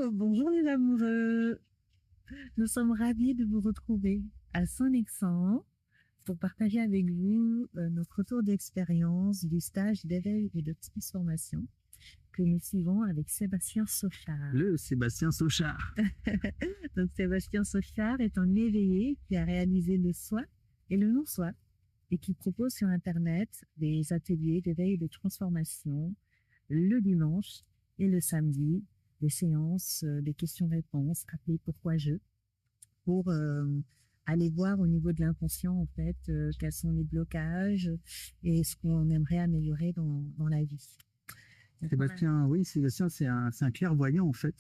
Bonjour les amoureux. Nous sommes ravis de vous retrouver à Saint-Nexan pour partager avec vous notre retour d'expérience du stage d'éveil et de transformation que nous suivons avec Sébastien Sochard. Le Sébastien Sochard. Donc Sébastien Sochard est un éveillé qui a réalisé le soi et le non-soi et qui propose sur Internet des ateliers d'éveil et de transformation le dimanche et le samedi, des séances, des questions-réponses appelées Pourquoi je, pour aller voir au niveau de l'inconscient en fait quels sont les blocages et ce qu'on aimerait améliorer dans la vie. Donc, Sébastien, oui, Sébastien, c'est un clairvoyant en fait.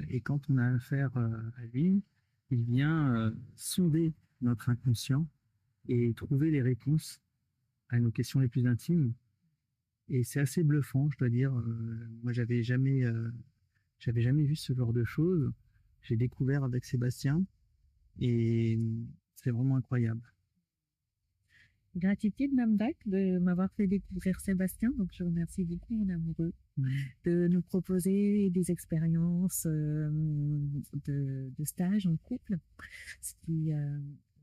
Et quand on a affaire à lui, il vient sonder notre inconscient et trouver les réponses à nos questions les plus intimes. Et c'est assez bluffant, je dois dire. Moi, j'avais jamais vu ce genre de choses. J'ai découvert avec Sébastien et c'est vraiment incroyable. Gratitude, Namdak, de m'avoir fait découvrir Sébastien. Donc, je remercie beaucoup mon amoureux de nous proposer des expériences de stage en couple, ce qui est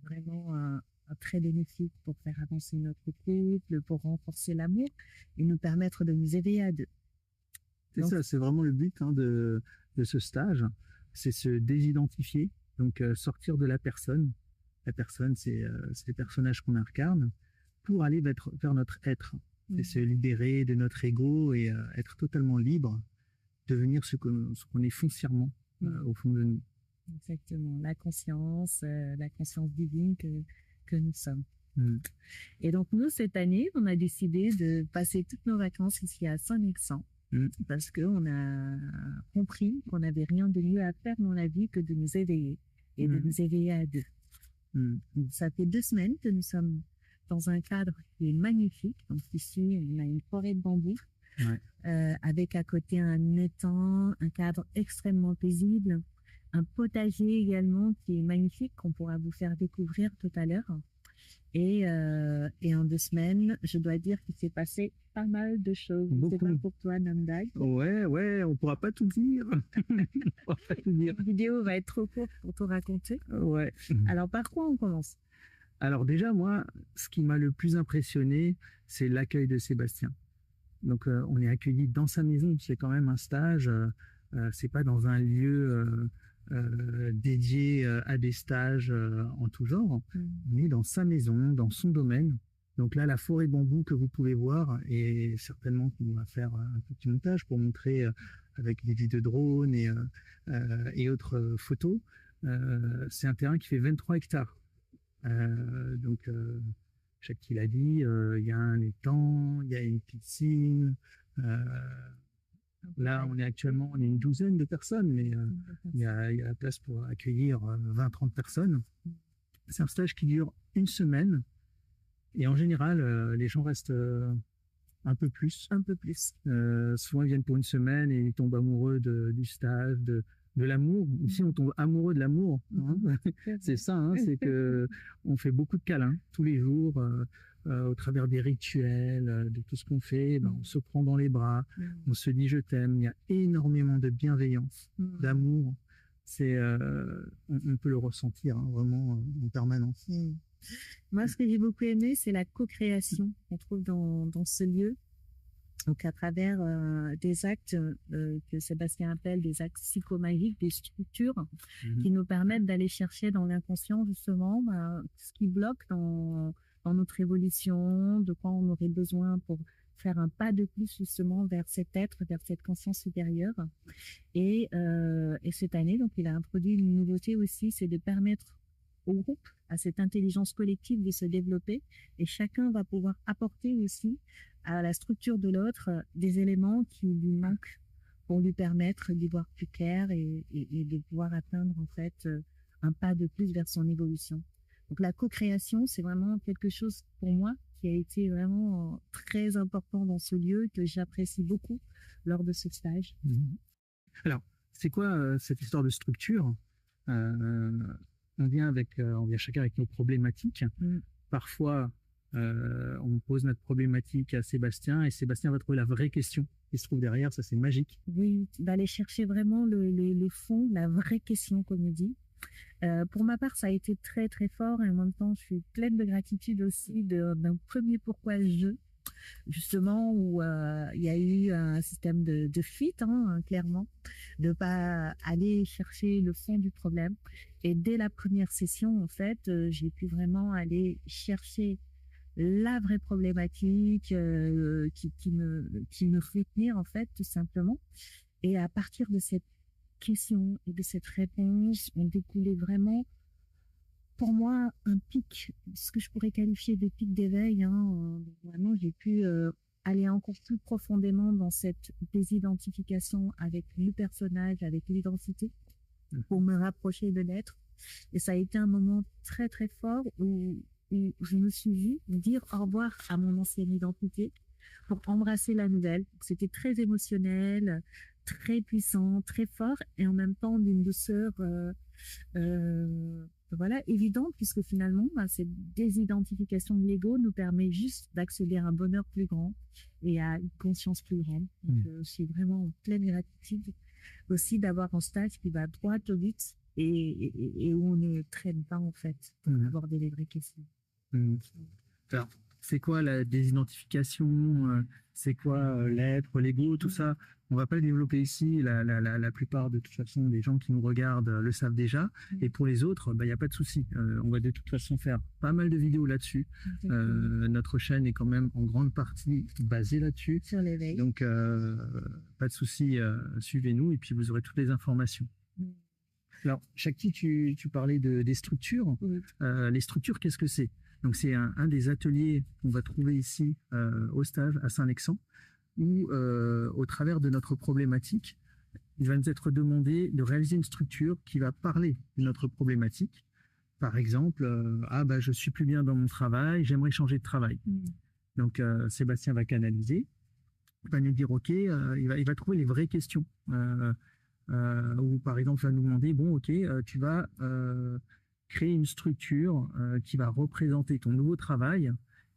vraiment très bénéfique pour faire avancer notre couple, pour renforcer l'amour et nous permettre de nous éveiller à deux. C'est ça, c'est vraiment le but de ce stage, c'est se désidentifier, donc sortir de la personne. La personne, c'est les personnages qu'on incarne, pour aller vers notre être. C'est se libérer de notre ego et être totalement libre, devenir ce qu'on est foncièrement au fond de nous. Exactement, la conscience divine que nous sommes. Et donc nous, cette année, on a décidé de passer toutes nos vacances ici à Saint-Nexan. Parce qu'on a compris qu'on n'avait rien de mieux à faire dans la vie que de nous éveiller et de nous éveiller à deux. Ça fait 2 semaines que nous sommes dans un cadre qui est magnifique. Donc ici, on a une forêt de bambou avec à côté un étang, un cadre extrêmement paisible, un potager également qui est magnifique qu'on pourra vous faire découvrir tout à l'heure. Et en 2 semaines, je dois dire qu'il s'est passé pas mal de choses. C'est pas pour toi, Namdag. Ouais, on pourra pas tout dire. On pourra pas tout dire. La vidéo va être trop courte pour tout raconter. Ouais. Alors, par quoi on commence? Alors déjà, moi, ce qui m'a le plus impressionné, c'est l'accueil de Sébastien. Donc, on est accueilli dans sa maison. C'est quand même un stage. C'est pas dans un lieu dédié à des stages en tout genre. On est dans sa maison, dans son domaine. Donc là, la forêt bambou que vous pouvez voir, et certainement qu'on va faire un petit montage pour montrer avec des vidéos de drone et autres photos. C'est un terrain qui fait 23 hectares. Donc, chaque qu'il a dit, il y a un étang, il y a une piscine. Là, on est une douzaine de personnes, mais il y a la place pour accueillir 20-30 personnes. C'est un stage qui dure 1 semaine. Et en général, les gens restent un peu plus. Souvent, ils viennent pour 1 semaine et ils tombent amoureux du stage, de l'amour. Ici, on tombe amoureux de l'amour. C'est ça, c'est que on fait beaucoup de câlins tous les jours, au travers des rituels, de tout ce qu'on fait. On se prend dans les bras, on se dit je t'aime. Il y a énormément de bienveillance, d'amour. On peut le ressentir vraiment en permanence. Moi, ce que j'ai beaucoup aimé, c'est la co-création qu'on trouve dans ce lieu. Donc, à travers des actes que Sébastien appelle des actes psychomagiques, des structures qui nous permettent d'aller chercher dans l'inconscient justement ce qui bloque dans notre évolution, de quoi on aurait besoin pour faire un pas de plus justement vers cet être, vers cette conscience supérieure. Et cette année, donc, il a introduit une nouveauté aussi, c'est de permettre au groupe, à cette intelligence collective de se développer, et chacun va pouvoir apporter aussi à la structure de l'autre des éléments qui lui manquent pour lui permettre d'y voir plus clair et de pouvoir atteindre en fait un pas de plus vers son évolution. Donc la co-création, c'est vraiment quelque chose pour moi qui a été vraiment très important dans ce lieu, que j'apprécie beaucoup lors de ce stage. Alors, c'est quoi cette histoire de structure? On vient chacun avec nos problématiques. Parfois, On pose notre problématique à Sébastien et Sébastien va trouver la vraie question qui se trouve derrière. Ça, c'est magique. Oui, d'aller chercher vraiment le fond, la vraie question, comme on dit. Pour ma part, ça a été très très fort et en même temps, je suis pleine de gratitude aussi d'un premier pourquoi justement où il y a eu un système de fuite, hein, clairement, de pas aller chercher le fond du problème. Et dès la première session, en fait, j'ai pu vraiment aller chercher la vraie problématique qui me fait tenir, en fait, tout simplement. Et à partir de cette question et de cette réponse, on découlait vraiment, pour moi, un pic, ce que je pourrais qualifier de pic d'éveil. Hein. Vraiment, j'ai pu aller encore plus profondément dans cette désidentification avec le personnage, avec l'identité, pour me rapprocher de l'être. Et ça a été un moment très, très fort où je me suis vue dire au revoir à mon ancienne identité pour embrasser la nouvelle. C'était très émotionnel, très puissant, très fort et en même temps d'une douceur voilà, évidente, puisque finalement, cette désidentification de l'ego nous permet juste d'accéder à un bonheur plus grand et à une conscience plus grande. Donc, je suis vraiment en pleine gratitude aussi d'avoir un stage qui va droit au but et où on ne traîne pas, en fait, pour aborder les vraies questions. Alors, c'est quoi la désidentification? C'est quoi l'être, l'ego, tout ça? On va pas le développer ici. La plupart, de toute façon, des gens qui nous regardent le savent déjà. Et pour les autres, il n'y a pas de souci. On va de toute façon faire pas mal de vidéos là-dessus. Notre chaîne est quand même en grande partie basée là-dessus. Sur l'éveil. Donc, pas de souci. Suivez-nous et puis vous aurez toutes les informations. Alors, Shakti, tu parlais des structures. Les structures, qu'est-ce que c'est? Donc, c'est un des ateliers qu'on va trouver ici au stage à Saint-Lexan, où, au travers de notre problématique, il va nous être demandé de réaliser une structure qui va parler de notre problématique. Par exemple, je suis plus bien dans mon travail, j'aimerais changer de travail. Donc, Sébastien va canaliser, il va nous dire, OK, il va trouver les vraies questions. Ou par exemple, il va nous demander, bon, OK, tu vas créer une structure qui va représenter ton nouveau travail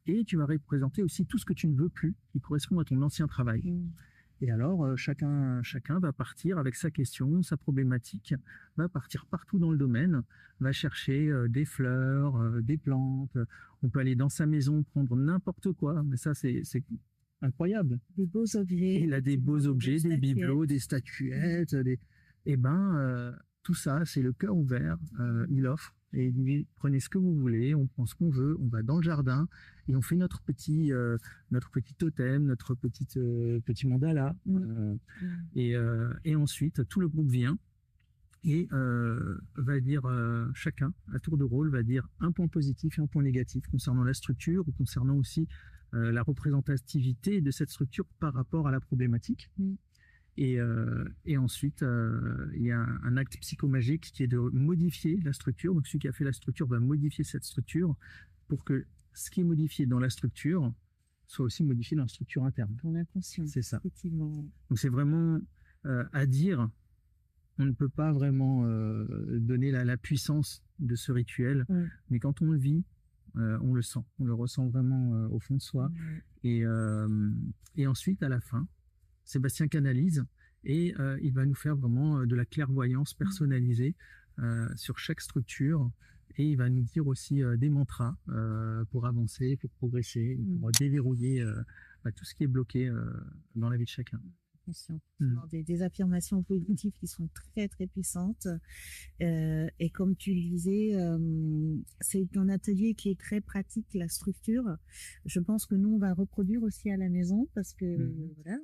et tu vas représenter aussi tout ce que tu ne veux plus qui correspond à ton ancien travail. Et alors, chacun va partir avec sa question, sa problématique, va partir partout dans le domaine, va chercher des fleurs, des plantes. On peut aller dans sa maison, prendre n'importe quoi, mais ça, c'est incroyable. Des beaux objets. Il a des beaux objets, des bibelots, des statuettes. Tout ça, c'est le cœur ouvert. Il offre et il dit prenez ce que vous voulez, on prend ce qu'on veut, on va dans le jardin et on fait notre petit totem, notre petit mandala. Et ensuite, tout le groupe vient et va dire chacun, à tour de rôle, va dire un point positif et un point négatif concernant la structure ou concernant aussi la représentativité de cette structure par rapport à la problématique. Et ensuite, il y a un acte psychomagique qui est de modifier la structure. Donc, celui qui a fait la structure va modifier cette structure pour que ce qui est modifié dans la structure soit aussi modifié dans la structure interne. Dans l'inconscient. C'est ça. Effectivement. Donc, c'est vraiment à dire. On ne peut pas vraiment donner la puissance de ce rituel, mais quand on le vit, on le sent. On le ressent vraiment au fond de soi. Et ensuite, à la fin, Sébastien canalise et il va nous faire vraiment de la clairvoyance personnalisée sur chaque structure et il va nous dire aussi des mantras pour avancer, pour progresser, pour déverrouiller tout ce qui est bloqué dans la vie de chacun. Des affirmations positives qui sont très très puissantes et comme tu le disais, c'est un atelier qui est très pratique, la structure. Je pense que nous on va reproduire aussi à la maison parce que voilà,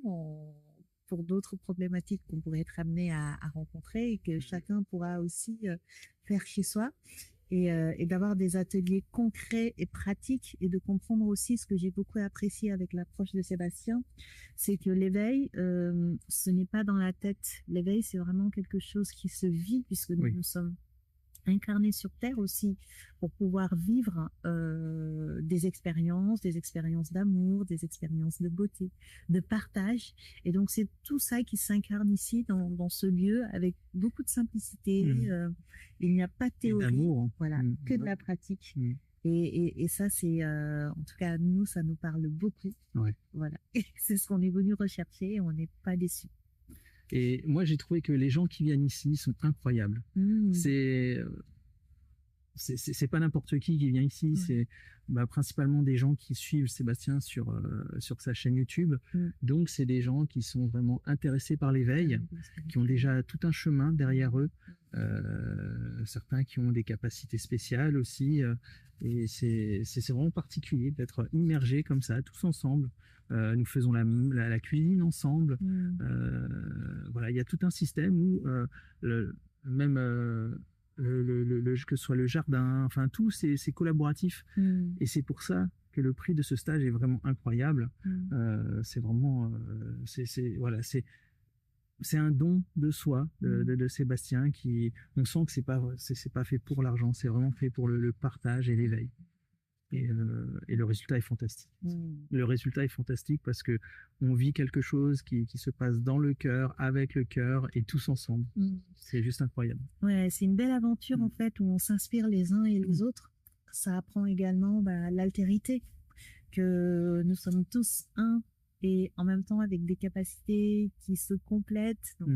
pour d'autres problématiques qu'on pourrait être amené à rencontrer et que chacun pourra aussi faire chez soi. Et d'avoir des ateliers concrets et pratiques et de comprendre aussi ce que j'ai beaucoup apprécié avec l'approche de Sébastien, c'est que l'éveil, ce n'est pas dans la tête. L'éveil, c'est vraiment quelque chose qui se vit puisque nous sommes incarnés sur Terre aussi pour pouvoir vivre des expériences d'amour, des expériences de beauté, de partage. Et donc, c'est tout ça qui s'incarne ici dans ce lieu avec beaucoup de simplicité. Il n'y a pas de théorie, voilà, que de la pratique. Et ça, c'est, en tout cas, nous, ça nous parle beaucoup. Ouais. Voilà. C'est ce qu'on est venu rechercher et on n'est pas déçus. Et moi, j'ai trouvé que les gens qui viennent ici sont incroyables. C'est pas n'importe qui vient ici, c'est principalement des gens qui suivent Sébastien sur sa chaîne YouTube. Donc c'est des gens qui sont vraiment intéressés par l'éveil, qui ont déjà tout un chemin derrière eux, certains qui ont des capacités spéciales aussi, et c'est vraiment particulier d'être immergés comme ça, tous ensemble. Nous faisons la cuisine ensemble. Voilà, il y a tout un système où même que ce soit le jardin, enfin tout, c'est collaboratif. Et c'est pour ça que le prix de ce stage est vraiment incroyable. C'est vraiment, voilà, c'est un don de soi de Sébastien qui, on sent que c'est pas fait pour l'argent, c'est vraiment fait pour le partage et l'éveil. Et le résultat est fantastique. Le résultat est fantastique parce que on vit quelque chose qui se passe dans le cœur, avec le cœur et tous ensemble. C'est juste incroyable. Ouais, c'est une belle aventure en fait où on s'inspire les uns et les autres. Ça apprend également l'altérité, que nous sommes tous un et en même temps avec des capacités qui se complètent. Donc,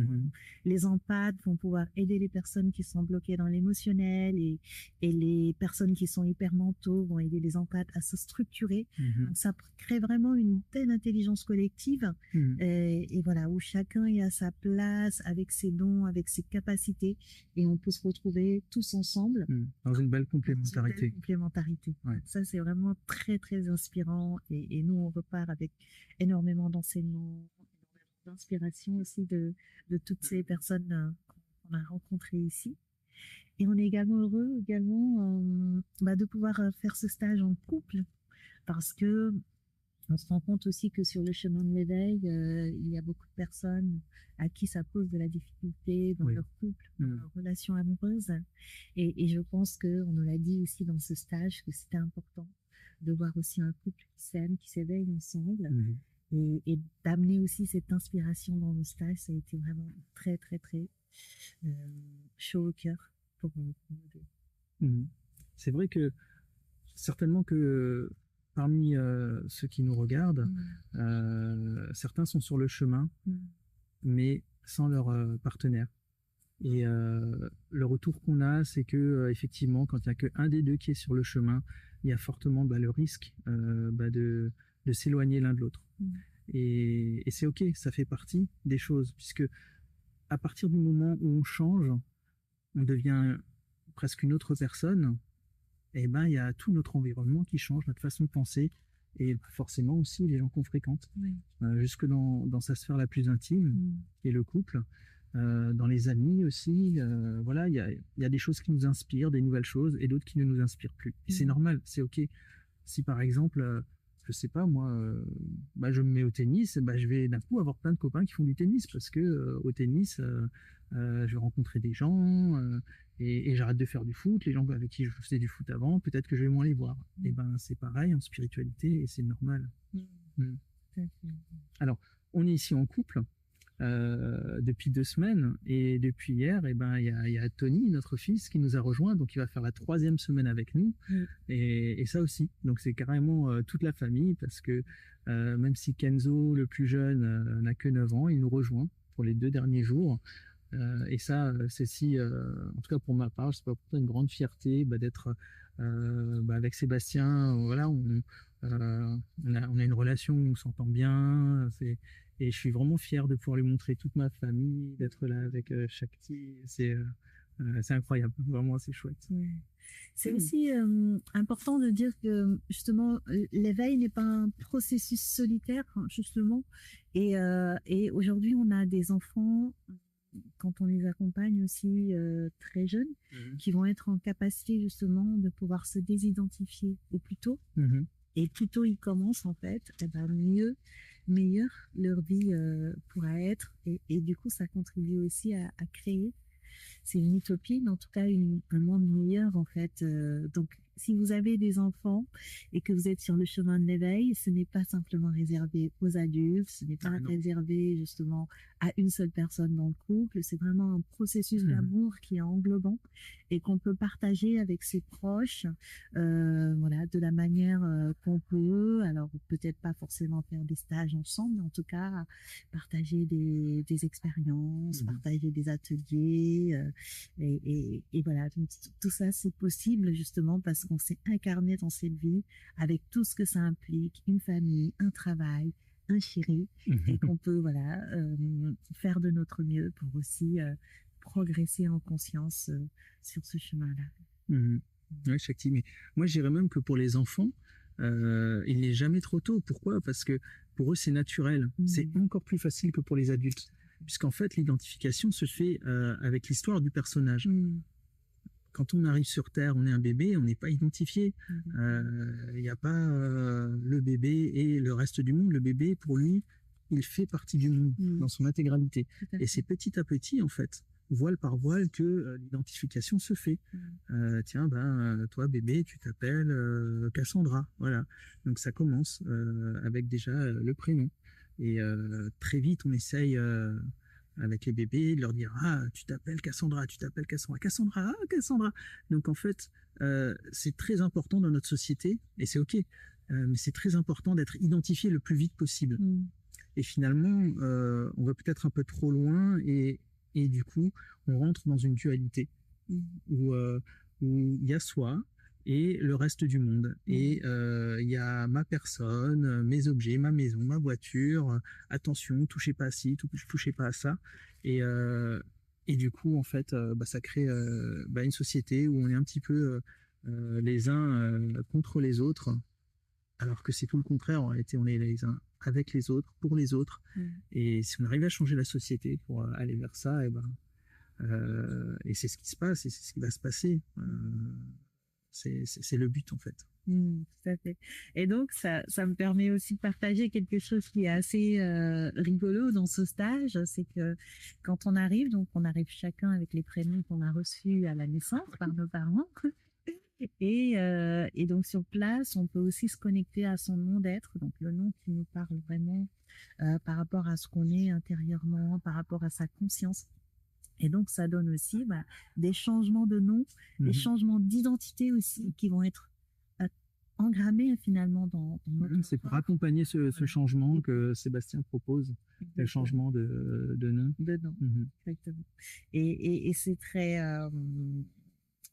les empathes vont pouvoir aider les personnes qui sont bloquées dans l'émotionnel et les personnes qui sont hyper mentaux vont aider les empathes à se structurer. Donc, ça crée vraiment une telle intelligence collective et voilà, où chacun est à sa place avec ses dons, avec ses capacités et on peut se retrouver tous ensemble. Dans une belle complémentarité. Ouais. Ça, c'est vraiment très, très inspirant et nous, on repart avec énormément d'enseignements, d'inspiration aussi de toutes ces personnes qu'on a rencontrées ici. Et on est également heureux de pouvoir faire ce stage en couple parce que on se rend compte aussi que sur le chemin de l'éveil, il y a beaucoup de personnes à qui ça pose de la difficulté dans leur couple, dans leur relation amoureuse. Et je pense qu'on nous l'a dit aussi dans ce stage que c'était important de voir aussi un couple qui s'aime, qui s'éveille ensemble. Et d'amener aussi cette inspiration dans nos stages, ça a été vraiment très, très, très chaud au cœur pour nous deux. C'est vrai que certainement que parmi ceux qui nous regardent, certains sont sur le chemin, mais sans leur partenaire. Et le retour qu'on a, c'est que effectivement, quand il n'y a qu'un des deux qui est sur le chemin, il y a fortement le risque de s'éloigner l'un de l'autre. Et c'est ok, ça fait partie des choses, puisque à partir du moment où on change, on devient presque une autre personne, et il y a tout notre environnement qui change, notre façon de penser, et forcément aussi les gens qu'on fréquente, jusque dans sa sphère la plus intime, qui est le couple, dans les amis aussi, voilà, il y a des choses qui nous inspirent, des nouvelles choses, et d'autres qui ne nous inspirent plus. Et c'est normal, c'est ok. Si par exemple, je sais pas moi, je me mets au tennis, je vais d'un coup avoir plein de copains qui font du tennis parce que au tennis, je vais rencontrer des gens et j'arrête de faire du foot. Les gens avec qui je faisais du foot avant, peut-être que je vais moins les voir. Et c'est pareil en spiritualité et c'est normal. Alors, on est ici en couple. Depuis 2 semaines et depuis hier il y a Tony, notre fils, qui nous a rejoint, donc il va faire la 3e semaine avec nous et ça aussi, donc c'est carrément toute la famille parce que même si Kenzo le plus jeune n'a que 9 ans, il nous rejoint pour les 2 derniers jours et ça c'est en tout cas pour ma part, c'est pas pourtant une grande fierté d'être avec Sébastien, voilà, on a une relation où on s'entend bien, et je suis vraiment fier de pouvoir lui montrer toute ma famille, d'être là avec Shakti. C'est incroyable, vraiment c'est chouette. C'est aussi important de dire que justement l'éveil n'est pas un processus solitaire justement et aujourd'hui on a des enfants quand on les accompagne aussi très jeunes qui vont être en capacité justement de pouvoir se désidentifier au plus tôt. Et plus tôt ils commencent en fait, meilleure leur vie pourra être et du coup ça contribue aussi à créer, c'est une utopie mais en tout cas un monde meilleur en fait, donc si vous avez des enfants et que vous êtes sur le chemin de l'éveil, ce n'est pas simplement réservé aux adultes, ce n'est pas réservé justement à une seule personne dans le couple, c'est vraiment un processus d'amour qui est englobant et qu'on peut partager avec ses proches, voilà, de la manière qu'on peut. Alors peut-être pas forcément faire des stages ensemble, mais en tout cas partager des expériences, partager des ateliers, et voilà. Donc, tout ça c'est possible justement parce qu'on s'est incarné dans cette vie avec tout ce que ça implique, une famille, un travail, un chéri, et qu'on peut voilà faire de notre mieux pour aussi progresser en conscience sur ce chemin-là. Oui, Shakti, mais moi je dirais même que pour les enfants, il n'est jamais trop tôt. Pourquoi? Parce que pour eux c'est naturel. C'est encore plus facile que pour les adultes, puisqu'en fait l'identification se fait avec l'histoire du personnage. Quand on arrive sur Terre, on est un bébé, on n'est pas identifié. Il n'y a pas le bébé et le reste du monde. Le bébé, pour lui, il fait partie du monde dans son intégralité. Et c'est petit à petit, en fait, voile par voile, que l'identification se fait. Tiens, toi, bébé, tu t'appelles Cassandra. Voilà. Donc ça commence avec déjà le prénom. Et très vite, on essaye... avec les bébés, de leur dire tu t'appelles Cassandra, Cassandra. Donc en fait, c'est très important dans notre société, et c'est ok, mais c'est très important d'être identifié le plus vite possible. Et finalement, on va peut-être un peu trop loin, et du coup, on rentre dans une dualité où il y a soi et le reste du monde. Et il y a ma personne, mes objets, ma maison, ma voiture, attention, touchez pas à ci, touchez pas à ça. Et du coup, en fait, ça crée une société où on est un petit peu les uns contre les autres, alors que c'est tout le contraire. En réalité, on est les uns avec les autres, pour les autres. Et si on arrive à changer la société pour aller vers ça, et c'est ce qui se passe, et c'est ce qui va se passer. C'est le but en fait. Tout à fait. Et donc ça me permet aussi de partager quelque chose qui est assez rigolo dans ce stage, c'est que quand on arrive, donc on arrive chacun avec les prénoms qu'on a reçus à la naissance par nos parents, et donc sur place on peut aussi se connecter à son nom d'être, donc le nom qui nous parle vraiment par rapport à ce qu'on est intérieurement, par rapport à sa conscience. Et donc, ça donne aussi des changements de nom, des changements d'identité aussi qui vont être engrammés finalement dans notre... C'est pour accompagner ce changement que Sébastien propose, le changement de nom. De nom, exactement. Et c'est très...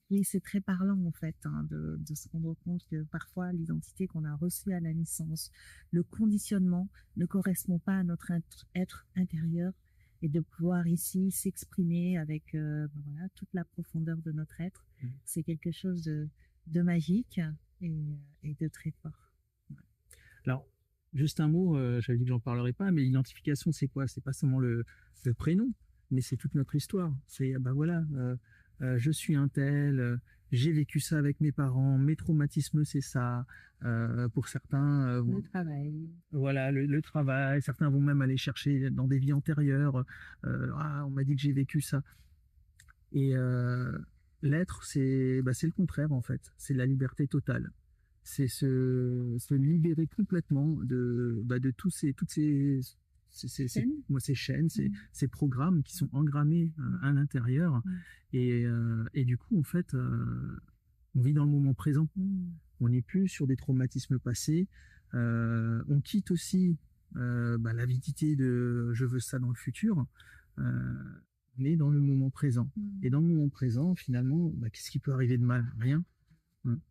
oui, c'est très parlant en fait de se rendre compte que parfois l'identité qu'on a reçue à la naissance, le conditionnement ne correspond pas à notre être intérieur, et de pouvoir ici s'exprimer avec voilà, toute la profondeur de notre être, c'est quelque chose de magique et de très fort. Alors, juste un mot, j'avais dit que j'en parlerai pas, mais l'identification, c'est quoi? C'est pas seulement le prénom, mais c'est toute notre histoire. C'est voilà, je suis un tel, j'ai vécu ça avec mes parents, mes traumatismes c'est ça. Pour certains, le travail. Voilà, le travail. Certains vont même aller chercher dans des vies antérieures. On m'a dit que j'ai vécu ça. Et l'être, c'est le contraire en fait. C'est la liberté totale. C'est se libérer complètement de toutes ces chaînes, ces programmes qui sont engrammés à l'intérieur. Et du coup, en fait, on vit dans le moment présent. On n'est plus sur des traumatismes passés. On quitte aussi l'avidité de je veux ça dans le futur. On est dans le moment présent. Et dans le moment présent, finalement, qu'est-ce qui peut arriver de mal? Rien.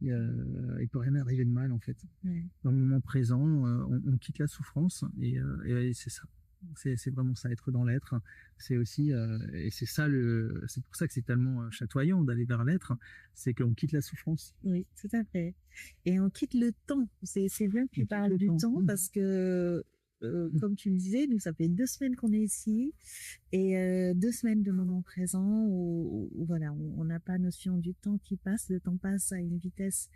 Il peut rien arriver de mal en fait. Dans le moment présent, on quitte la souffrance, et c'est ça. C'est vraiment ça, être dans l'être. C'est aussi, et c'est ça c'est pour ça que c'est tellement chatoyant d'aller vers l'être, c'est qu'on quitte la souffrance. Oui, tout à fait. Et on quitte le temps. C'est bien que tu parles du temps, parce que comme tu me disais, nous ça fait 2 semaines qu'on est ici, et 2 semaines de moment présent où voilà, on n'a pas notion du temps qui passe. Le temps passe à une vitesse,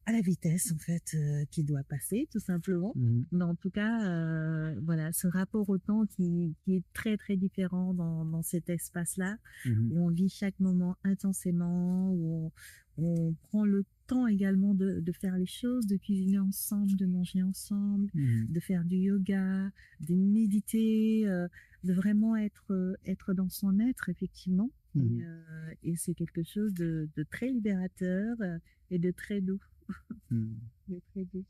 à la vitesse en fait qui doit passer tout simplement. Mais en tout cas voilà, ce rapport au temps qui est très très différent dans cet espace là, où on vit chaque moment intensément, où on prend le temps également de faire les choses, de cuisiner ensemble, de manger ensemble, de faire du yoga, de méditer, de vraiment être dans son être, effectivement. Et c'est quelque chose de très libérateur et de très doux. De très doux.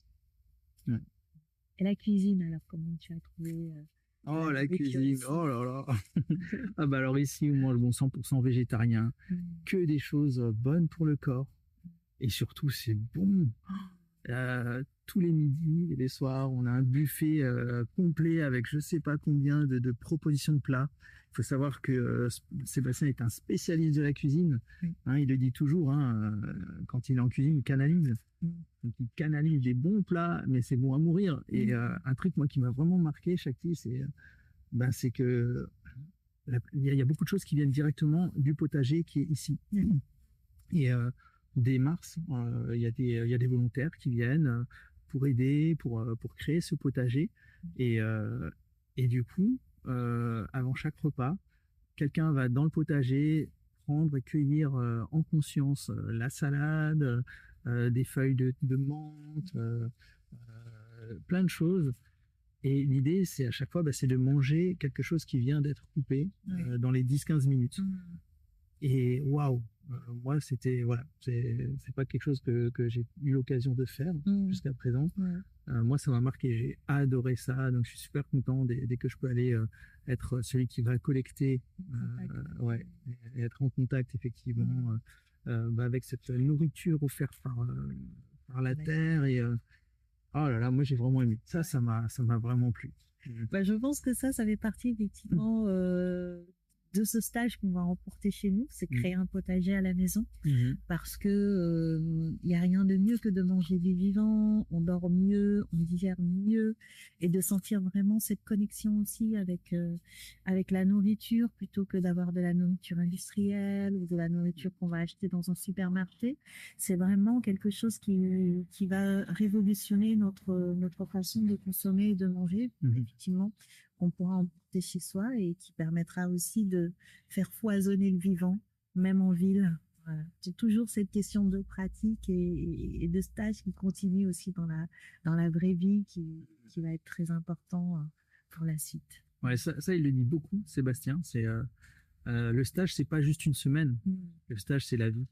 Ouais. Et la cuisine, alors, comment tu as trouvé Oh, la cuisine, oh là là. Ah bah alors ici, on mange bon 100% végétarien, que des choses bonnes pour le corps. Et surtout, c'est bon. Tous les midis et les soirs, on a un buffet complet avec je sais pas combien de propositions de plats. Il faut savoir que Sébastien est un spécialiste de la cuisine. Il le dit toujours, quand il est en cuisine, il canalise. Donc, il canalise des bons plats, mais c'est bon à mourir. Et un truc, moi, qui m'a vraiment marqué, Shakti, c'est que il y a beaucoup de choses qui viennent directement du potager qui est ici. Et dès mars, il y a des volontaires qui viennent pour aider, pour créer ce potager. Et du coup, avant chaque repas, quelqu'un va dans le potager prendre et cueillir en conscience la salade, des feuilles de menthe, plein de choses. Et l'idée, c'est à chaque fois, c'est de manger quelque chose qui vient d'être coupé dans les 10-15 minutes. Et waouh, moi, c'est pas quelque chose que j'ai eu l'occasion de faire jusqu'à présent. Moi, ça m'a marqué, j'ai adoré ça, donc je suis super content dès que je peux aller être celui qui va collecter, et être en contact effectivement avec cette nourriture offerte par la terre. Et oh là là, moi j'ai vraiment aimé. Ça m'a vraiment plu. Je pense que ça fait partie effectivement de ce stage qu'on va emporter chez nous, c'est créer un potager à la maison, parce que il y a rien de mieux que de manger du vivant, on dort mieux, on digère mieux, et de sentir vraiment cette connexion aussi avec la nourriture, plutôt que d'avoir de la nourriture industrielle ou de la nourriture qu'on va acheter dans un supermarché. C'est vraiment quelque chose qui va révolutionner notre façon de consommer et de manger, effectivement, qu'on pourra emporter chez soi et qui permettra aussi de faire foisonner le vivant, même en ville. Voilà. C'est toujours cette question de pratique et de stage qui continue aussi dans la vraie vie, qui va être très important pour la suite. Ouais, ça, il le dit beaucoup, Sébastien. C'est le stage, c'est pas juste une semaine. Le stage, c'est la vie.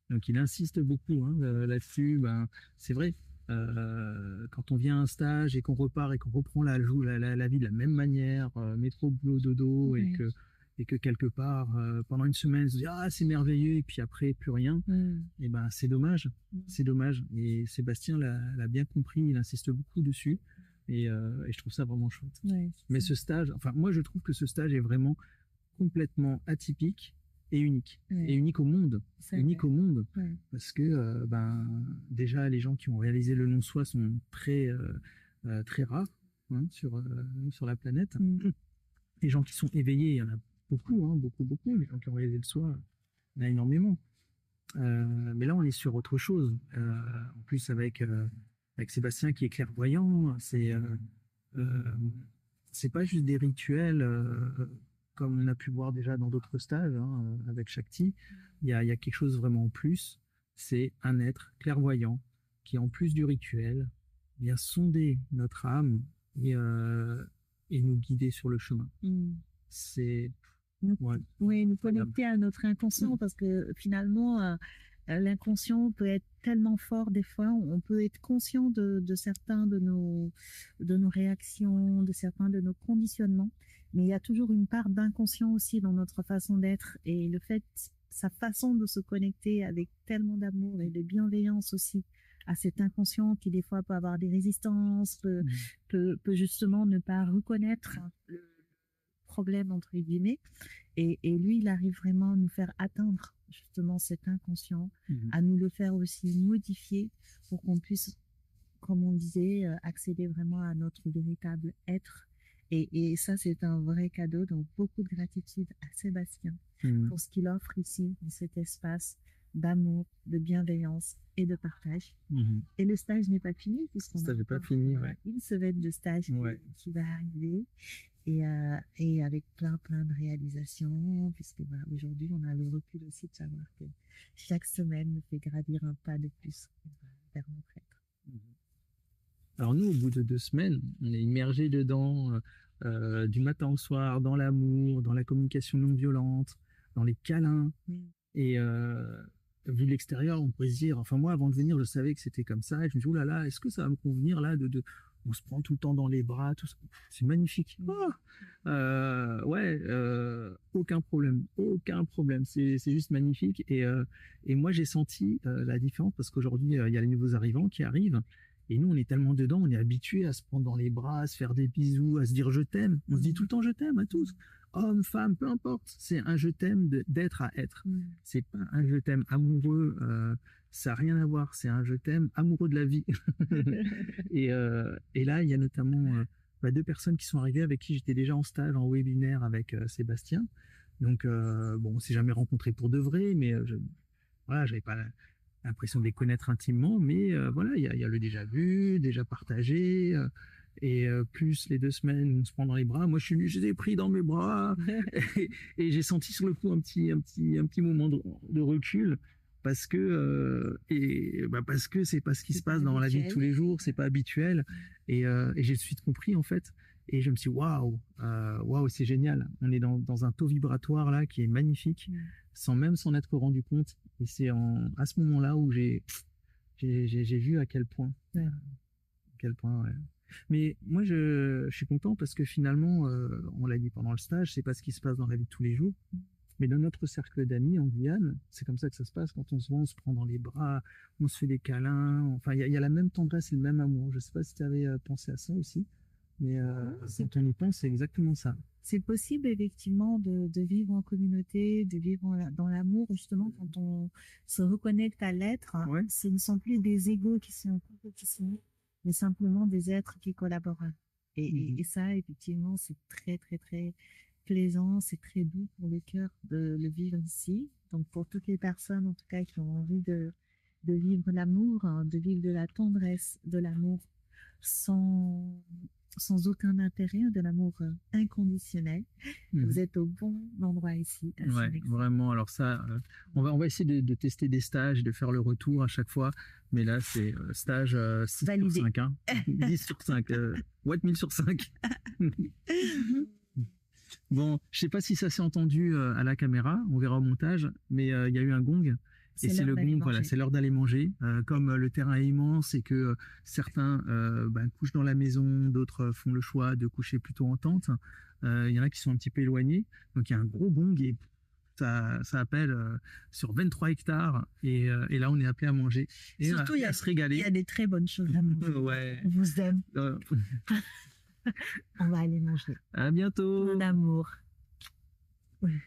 Donc il insiste beaucoup là-dessus. C'est vrai. Quand on vient à un stage et qu'on repart et qu'on reprend la vie de la même manière, métro, boulot, dodo, et que quelque part, pendant une semaine, on se dit ah c'est merveilleux, et puis après plus rien, et c'est dommage. C'est dommage. Et Sébastien l'a bien compris, il insiste beaucoup dessus, et je trouve ça vraiment chouette. Mais ce stage, enfin moi je trouve que ce stage est vraiment complètement atypique et unique. Et unique au monde. Au monde. Parce que déjà les gens qui ont réalisé le non-soi sont très très rares sur la planète. Les gens qui sont éveillés, il y en a beaucoup. Les gens qui ont réalisé le soi, il y en a énormément. Mais là on est sur autre chose. En plus avec Sébastien qui est clairvoyant, c'est pas juste des rituels comme on a pu voir déjà dans d'autres stages avec Shakti. Il y a quelque chose vraiment en plus. C'est un être clairvoyant qui, en plus du rituel, vient sonder notre âme et nous guider sur le chemin. C'est nous connecter à notre inconscient, parce que finalement l'inconscient peut être tellement fort. Des fois on peut être conscient de certains de nos réactions, de certains de nos conditionnements, mais il y a toujours une part d'inconscient aussi dans notre façon d'être, et sa façon de se connecter avec tellement d'amour et de bienveillance aussi à cet inconscient qui des fois peut avoir des résistances, peut justement ne pas reconnaître le problème entre guillemets, et lui il arrive vraiment à nous faire atteindre justement cet inconscient, à nous le faire aussi modifier pour qu'on puisse, comme on disait, accéder vraiment à notre véritable être. Et ça, c'est un vrai cadeau. Donc, beaucoup de gratitude à Sébastien pour ce qu'il offre ici, dans cet espace d'amour, de bienveillance et de partage. Mhm. Et le stage n'est pas fini Le puisqu'on stage a n'est pas encore fini, ouais. une semaine de stage Ouais. qui va arriver et avec plein de réalisations puisque voilà, aujourd'hui on a le recul aussi de savoir que chaque semaine nous fait gravir un pas de plus vers notre être. Mhm. Alors nous, au bout de 2 semaines, on est immergé dedans, du matin au soir, dans l'amour, dans la communication non violente, dans les câlins. Et vu de l'extérieur, on pourrait se dire, enfin moi, avant de venir, je savais que c'était comme ça. Et je me dis, oh là là, est-ce que ça va me convenir là on se prend tout le temps dans les bras, tout ça. C'est magnifique. Ouais, aucun problème, aucun problème. C'est juste magnifique. Et moi, j'ai senti la différence parce qu'aujourd'hui, il y a les nouveaux arrivants qui arrivent. Et nous, on est tellement dedans, on est habitué à se prendre dans les bras, à se faire des bisous, à se dire je t'aime. On se dit tout le temps je t'aime à tous. Homme, femme, peu importe. C'est un je t'aime d'être à être. C'est pas un je t'aime amoureux. Ça n'a rien à voir. C'est un je t'aime amoureux de la vie. et là, il y a notamment 2 personnes qui sont arrivées avec qui j'étais déjà en stage, en webinaire avec Sébastien. Donc, bon, on s'est jamais rencontrés pour de vrai, mais voilà, j'avais pas l'impression de les connaître intimement, mais voilà, il y a le déjà vu, déjà partagé, et plus les 2 semaines où on se prend dans les bras. Moi, je les ai pris dans mes bras et j'ai senti sur le coup un petit moment de recul parce que parce que c'est pas ce qui se passe dans la vie de tous les jours, c'est pas habituel, et j'ai tout de suite compris en fait. Et je me suis dit, waouh, c'est génial. On est dans un taux vibratoire là qui est magnifique, sans même s'en être rendu compte. Et c'est à ce moment-là où j'ai vu à quel point. Ouais. À quel point, ouais. Mais moi, je suis content parce que finalement, on l'a dit pendant le stage, c'est pas ce qui se passe dans la vie de tous les jours. Mais dans notre cercle d'amis en Guyane, c'est comme ça que ça se passe. Quand on se voit, on se prend dans les bras, on se fait des câlins. Enfin, il y a la même tendresse et le même amour. Je sais pas si tu avais pensé à ça aussi. Mais quand on y pense, c'est exactement ça. C'est possible effectivement de vivre en communauté, de vivre dans l'amour, justement quand on se reconnecte à l'être. Ouais. Ce ne sont plus des égos qui sont en compétition, mais simplement des êtres qui collaborent. Et ça, effectivement, c'est très plaisant, c'est très doux pour le cœur de le vivre ici. Donc pour toutes les personnes, en tout cas, qui ont envie de vivre l'amour, de vivre de la tendresse, de l'amour sans aucun intérêt, de l'amour inconditionnel. Vous êtes au bon endroit ici. Ouais, vraiment. Alors ça, on va essayer de tester des stages, de faire le retour à chaque fois. Mais là, c'est stage 6 validé. Sur 5. Hein. 10 sur 5. What 1000 sur 5. Bon, je sais pas si ça s'est entendu à la caméra. On verra au montage. Mais il y a eu un gong. Et c'est le gong, voilà, c'est l'heure d'aller manger. Comme le terrain est immense et que certains couchent dans la maison, d'autres font le choix de coucher plutôt en tente. Il y en a qui sont un petit peu éloignés. Donc il y a un gros gong et ça appelle sur 23 hectares. Et là, on est appelé à manger. Et surtout, à se régaler. Il y a des très bonnes choses à manger. Ouais. On vous aime. On va aller manger. À bientôt. Mon amour. Ouais.